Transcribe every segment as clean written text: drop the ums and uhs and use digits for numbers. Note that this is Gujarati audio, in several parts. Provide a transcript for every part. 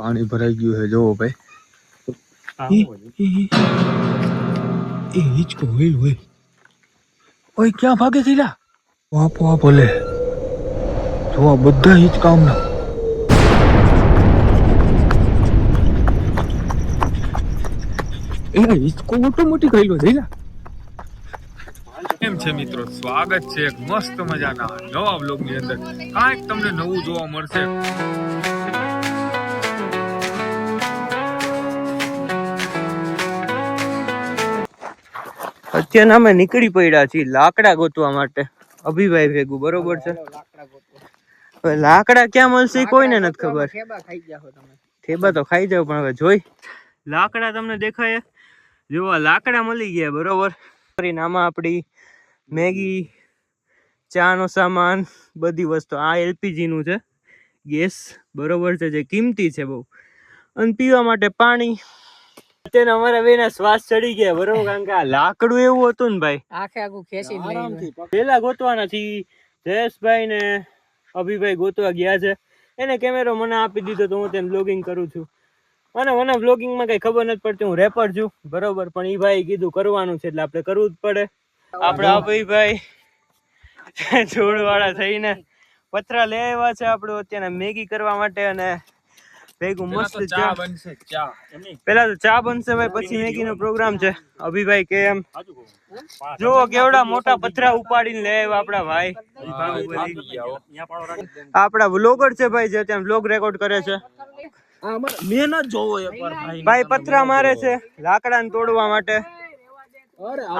પાણી ભરાઈ ગયું છે જોવો ભાઈ એ હિચકો હોય હોય ઓય ક્યાં ભાગે છે લા આપો આ ભલે જો આ બધા હિચકા હમણાં એ હિચકો ઓટોમેટિક આયલો છે લા કેમ છે મિત્રો સ્વાગત છે એક મસ્ત મજાના નવા વ્લોગની અંદર કાંઈક તમને નવું જોવા મળશે અત્યારે અમે નીકળી પડ્યા છીએ લાકડા ગોતવા માટે અભિભાઈ ભેગું બરોબર છે લાકડા ક્યાં મળશે કોઈને નથી ખબર ઠેબા તો ખાઈ જાવ પણ હવે જોઈ લાકડા તમને દેખાય જો લાકડા મળી ગયા બરોબર આમાં આપણી મેગી ચા નો સામાન બધી વસ્તુ આ એલપીજી નું છે ગેસ બરોબર છે જે કિંમતી છે બહુ અને પીવા માટે પાણી અત્યારે અમારા બેના શ્વાસ ચડી ગયા બરોબર કારણ કે આ લાકડું એવું હતું ને ભાઈ આખે આખું ખેંચી પેલા ગોતવા નથી જયેશભાઈ ને અભિભાઈ ગોતવા ગયા છે એને કેમેરો મને આપી દીધો તો હું તેમ બ્લોગિંગ કરું છું અને મને બ્લોગિંગમાં કઈ ખબર નથી પડતી હું રેપર છું બરોબર પણ એ ભાઈ કીધું કરવાનું છે એટલે આપણે કરવું જ પડે આપણે અભિભાઈ જોડવાળા થઈને પથરા લઈ આવ્યા છે આપણે અત્યારે મેગી કરવા માટે અને ભેગું મસ્ત ચા બનશે પેલા તો ચા બનશે ભાઈ પછી મેગી નો પ્રોગ્રામ છે અભિભાઈ કે એમ જો કેવડા મોટા પથરા ઉપાડીને લે આપડા ભાઈ આપડા વ્લોગર છે ભાઈ જે ત્યાં વ્લોગ રેકોર્ડ કરે છે મહેનત જોવો ભાઈ પથરા મારે છે લાકડા ને તોડવા માટે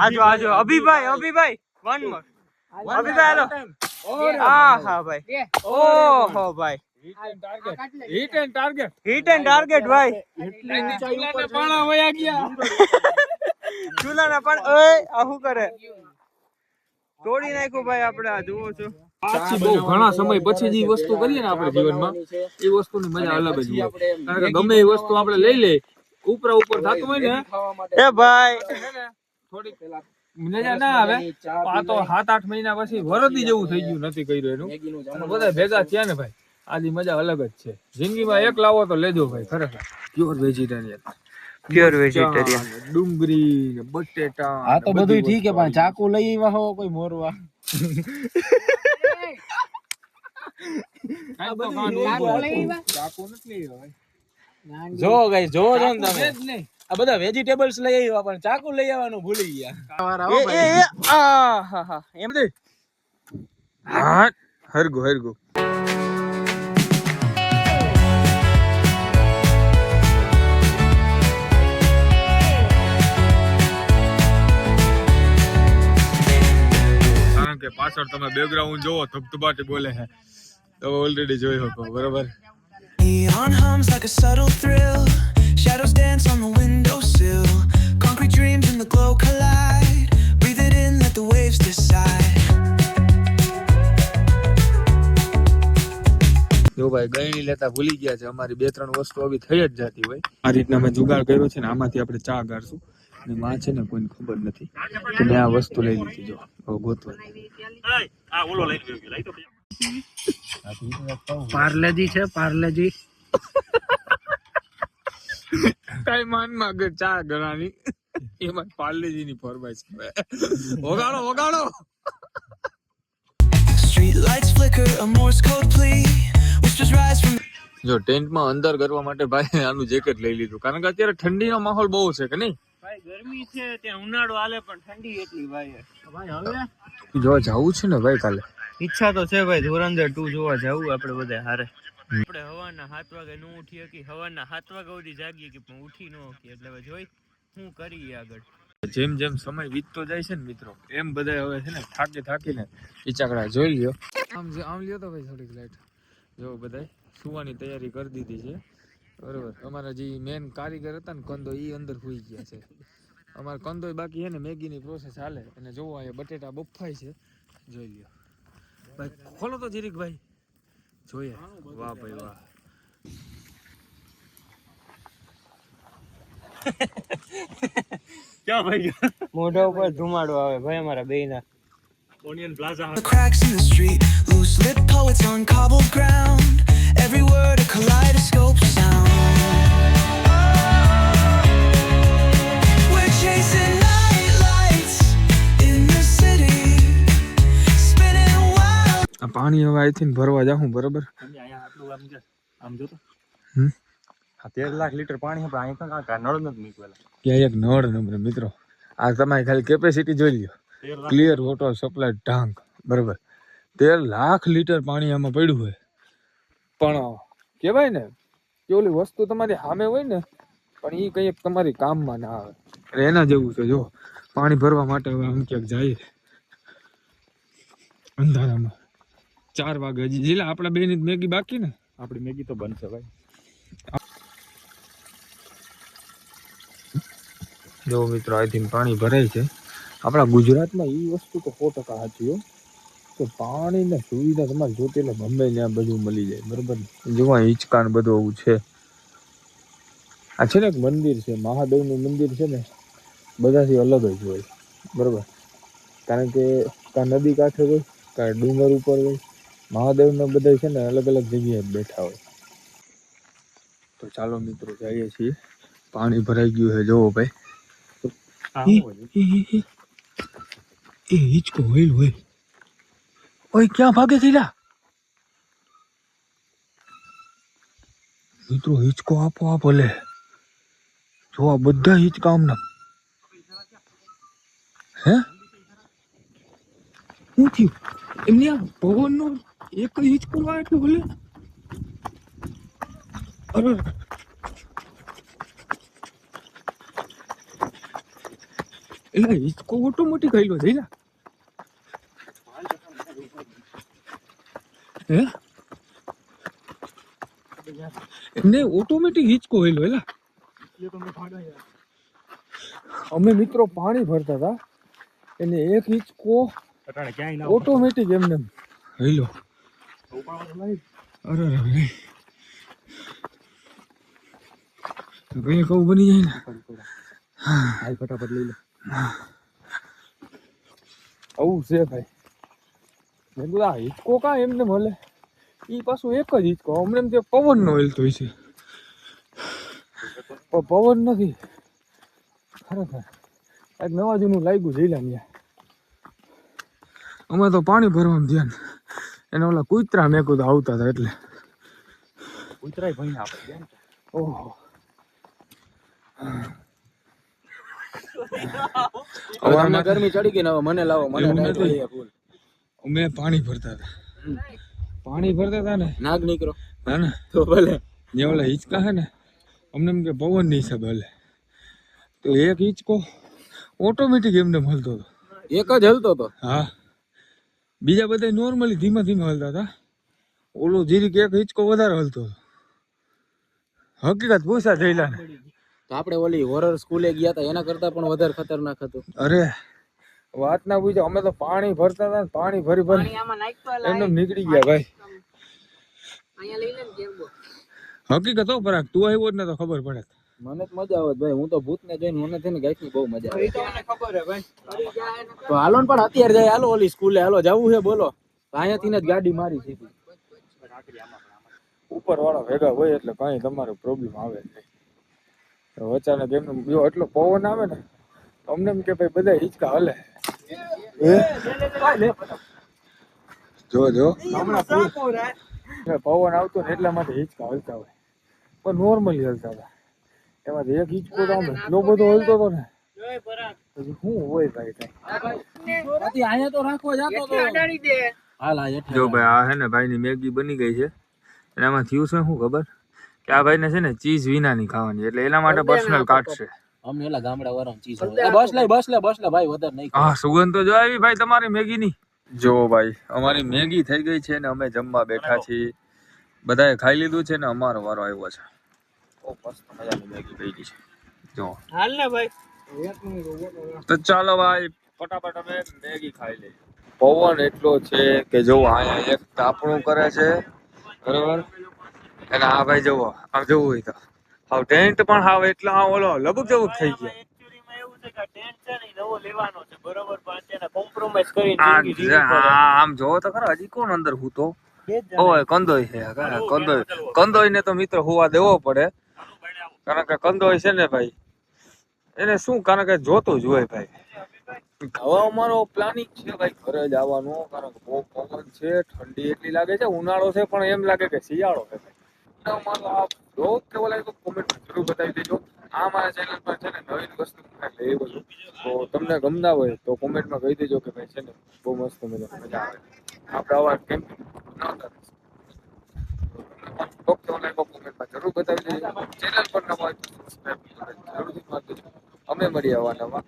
આજો આજો અભિભાઈ વન મોર અભિભાઈ હાલો હા ભાઈ ઓહો ભાઈ હિટ એન્ડ ટાર્ગેટ ભાઈ પાણા વયા ગયા ચૂલાના પણ ઓય આ શું કરે તોડી નાખ્યું ભાઈ આપણે આ જુઓ છો સાચી બહુ ઘણા સમય પછી જે વસ્તુ કરીએ ને આપણે જીવનમાં એ વસ્તુની મજા અલગ જ હોય કારણ કે ગમે એ વસ્તુ આપણે લઈ લે ઉપર થતું હોય ને એ ભાઈ થોડીક મજા ના આવે આ તો 7-8 મહિના પછી વરદી જેવું થઈ ગયું નથી કર્યું એનું બધા ભેગા થયા ને ભાઈ આની મજા અલગ જ છે જિંદગીમાં એક લાવો તો લેજો ભાઈ ખરેખર પ્યોર વેજીટેરિયન ડુંગળી ને બટેટા આ તો બધું ઠીક છે પણ ચાકુ લઈ આવ્યા હો કોઈ મોરવા જો ગાઈસ જો છો ને તમે આ બધા વેજીટેબલ્સ લઈ આવ્યા પણ ચાકુ લઈ આવવાનું ભૂલી ગયા એમ દે હા હરગો કે પાછળ તમે બેકગ્રાઉન્ડ જોવો ધબધબાટી બોલે છે તો ઓલરેડી જોઈ શકો બરોબર Neon hums like a subtle thrill. Shadows dance on the windowsill. Concrete dreams in the glow collide. Breathe it in, let the waves decide. જો ભાઈ ગયણી લેતા ભૂલી ગયા છે અમારી 2-3 વસ્તુ આવી થઈ જ જતી હોય આ રીતના મેં જુગાડ કર્યો છે ને આમાંથી આપણે ચા ગાળશું અને માં છે ને કોઈને ખબર નથી કે મેં આ વસ્તુ લઈ લીધી જો ગોતવા પાર્લેજી છે પાર્લેજી કઈ માનમાં ચા ગળાની એમાં પાર્લેજી ની ફરમાઈશ વગાડો Street lights flicker, a Morse code plea. Whispers rise from. જો ટેન્ટમાં અંદર કરવા માટે ભાઈ આનું જેકેટ લઈ લીધું કારણ કે અત્યારે ઠંડીનો માહોલ બહુ છે કે નહીં ભાઈ ગરમી છે ત્યાં ઉનાળો હાલે પણ ઠંડી એટલી ભાઈ હવે જો જવું છે ને ભાઈ કાલે ઈચ્છા તો છે ભાઈ ધોરંદર 2 જોવા જવું આપણે બધા હારે આપણે હવારના 7 વાગે ન ઉઠી શકી હવારના 7 વાગે સુધી જાગીએ કે પણ ઉઠી ન શકી એટલે હવે જોઈ શું કરીએ આગળ જેમ જેમ સમય વીતતો જાય છે ને મિત્રો એમ બધા હવે છે ને થાકીને ઈચાકડા જોઈ લ્યો આમ લ્યો તો ભાઈ થોડીક લાઈટ જો બધા સુવાની તૈયારી કરી દીધી છે બરોબર અમારા જે મેન કારીગર હતા ને કંદો એ અંદર સુઈ ગયા છે અમારે કંદોય બાકી છે ને મેગીની પ્રોસેસ હાલે અને જોવો અહીંયા બટેટા બફાય છે જોઈ લ્યો ભાઈ ખોલો તો જીરીક ભાઈ જોઈએ વાહ ભાઈ વાહ ક્યાં ભાઈ મોઢા ઉપર ધુમાડો આવે ભાઈ અમારા બેયના onion plaza Cracks in the street, loose lit poets on cobbled ground. Every word a kaleidoscope sound. પાણી હવે અહીંથી ભરવા જાઉં બરોબર. આમ જો તો હમ 13 લાખ લીટર પાણી આપણે અહીં કાંઈ નળ નથી મૂકવેલા. ક્યાં એક નળ નંબર મિત્રો. આ તમારી ખાલી કેપેસિટી જોઈ લ્યો. ક્લિયર વોટર સપ્લાય ટાંક બરોબર. 13 લાખ લીટર પાણી આમાં પડ્યું હોય. પણ કહેવાય ને કે ઓલી વસ્તુ તમારી સામે હોય ને પણ એ કંઈક તમારી કામમાં ના આવે. એટલે એના જેવું છે. જો પાણી ભરવા માટે હવે આમ ક્યાંક જાય અંધારામાં 4 વાગે હજી જીલા આપણા બેની જ મેગી બાકી ને. આપણી મેગી તો બનશે ભાઈ. જો મિત્રો અહીંથી પાણી ભરાય છે. આપણા ગુજરાતમાં એ વસ્તુ તો 100% સાચી હો કે પાણીની સુવિધા તમારે જોતી એટલે ગમે ત્યાં બધું મળી જાય બરોબર. જોવા હિંચકા ને બધું આવું છે. આ છે ને એક મંદિર છે મહાદેવનું મંદિર છે ને બધાથી અલગ જ હોય બરોબર. કારણ કે કાં નદી કાંઠે હોય કાં ડુંગર ઉપર હોય. મહાદેવના બધા છે ને અલગ અલગ જગ્યાએ બેઠા હોય. તો ચાલો મિત્રો જઈએ છીએ. પાણી ભરાઈ ગયું છે જોવો ભાઈ. એ હિંચકો હોય ઓય ક્યાં ભાગે છે લા મિત્રો. હિંચકો આપો લે. જો આ બધા હિંચકા આમના હે શું થયું એમને આ પવનનો એક જ હિંચકો આવે તો ભલે. અરે એટલે હિંચકો ઓટોમેટિક આવેલો છે ને હે એમને ઓટોમેટિક હિંચકો આવેલો એલા. અમે મિત્રો પાણી ભરતા હતા એને એક હિંચકો ઓટોમેટિક એમને હેલો. અરે કઈ કહું બની જાય ને. હા ફટાફટ લઈ લો. આવું છે ભાઈ. મેં કીધું આ હિંચકો કાં એમને મળે એ પાછું એક જ હિંચકો અમને એમ ત્યાં પવનનો હેલતો હોય છે પણ પવન નથી. ખરેખર એક નવા જૂનું લાગ્યું જઈલા ત્યાં. અમે તો પાણી ભરવાનું ધ્યાન એને ઓલા કૂતરા મેં કીધું આવતા હતા એટલે કૂતરાય ભાઈ આપણે ઓહો. ગરમી ચડી ગઈ ને હવે મને લાવો મને એવું ટાઈટ નથી. લઈએ ફૂલ. અમે પાણી ભરતા હતા ને નાગ નીકળો હા ને તો ભલે. જે ઓલા હિંચકા છે ને અમને એમ કે પવન ની હિસાબે હલે તો એક હિંચકો ઓટોમેટિક એમને મળતો હતો. એક જ હલતો હતો. હા બીજા બધા નોર્મલી ધીમા ધીમા હલતા હતા. ઓલો જીરીક એક હિંચકો વધારે હલતો હતો. હકીકત પૂછા થયેલા ને. તો આપણે ઓલી હોરર સ્કૂલે ગયા હતા એના કરતા પણ વધારે ખતરનાક હતું. અરે વાત ના પૂછો. અમે તો પાણી ભરતા હતા ને પાણી ભરી એમને નીકળી ગયા ભાઈ. હકીકત હો પરાગ તું આવ્યો જ ને તો ખબર પડે. મને તો મજા આવે ભાઈ. હું તો ભૂત ને જોઈને મને થઈને ગાઈની બહુ મજા આવે. તો હાલો ને પણ અત્યારે જાય. હાલો ઓલી સ્કૂલે હાલો જવું છે બોલો. અહીંયાથી જ ગાડી મારી સીધી. ઉપર વાળા ભેગા હોય એટલે કઈ તમારો પ્રોબ્લેમ આવે નહીં. અચાનક એમને જો એટલો પવન આવે ને અમને એમ કે ભાઈ બધા હિંચકા હલે. જો પવન આવતો ને એટલા માટે હિંચકા હલતા હોય પણ નોર્મલી હલતા હતા. એમાંથી એક હિંચકો તો આમ એટલો બધો હલતો હતો ને પછી શું હોય ભાઈ કઈ. અહીંયા તો રાખવા જતો તો. હાલ આ હેઠે. જો ભાઈ આ હે ને ભાઈ ની મેગી બની ગઈ છે. એનામાં થયું છે શું ખબર કે આ ભાઈ ને છે ને ચીઝ વિનાની ખાવાની એટલે એના માટે પર્સનલ કાઢશે. અમને એલા ગામડા વાળા ચીઝ બસ લે ભાઈ વધારે નહીં. હા સુગંધ તો જો આવી ભાઈ તમારી મેગી ની. જો ભાઈ અમારી મેગી થઈ ગઈ છે ને અમે જમવા બેઠા છીએ. બધાએ ખાઈ લીધું છે ને અમારો વારો આવ્યો છે. ઓ મસ્ત મજાની મેગી પડી છે. જો હાલ ને ભાઈ. તો ચાલો ભાઈ ફટાફટ અમે મેગી ખાઈ લઈએ. પવન એટલો છે કે જો અહીંયા એક તાપણું કરે છે બરોબર. અને આ ભાઈ જુઓ આમ જવું હોય તો હાવ ટેન્ટ પણ હાવ એટલા હાવ ઓલો લબક જબક થઈ ગયા. આમ જોવો તો ખરો હજી કોણ અંદર હૂતો ઓય કંદોય છે. કંદોય ને તો મિત્રો હોવા દેવો પડે કારણ કે કંદોય છે ને ભાઈ એને શું કારણ કે જોતું જ હોય ભાઈ. હવે અમારો પ્લાનિંગ છે ભાઈ ઘરે જ આવવાનો, કારણ કે બહુ પવન છે, ઠંડી એટલી લાગે છે, ઉનાળો છે પણ એમ લાગે કે શિયાળો છે. અમારો આ બ્લોગ કેવો લાગ્યો કોમેન્ટમાં જરૂર બતાવી દેજો. આ મારા ચેનલ પર છે ને નવીન વસ્તુ લઈ બધું, તો તમને ગમતા હોય તો કોમેન્ટમાં કહી દેજો કે ભાઈ છે ને બહુ મસ્ત મજા આવે. આપણે અવાજ કેમ બ્લોગ કેવો લાગ્યો કોમેન્ટમાં જરૂર બતાવી દેજો. ચેનલ પર નવા હોય તો સબસ્ક્રાઇબ જરૂરથી કરી દેજો. અમે મળીએ આવા નવા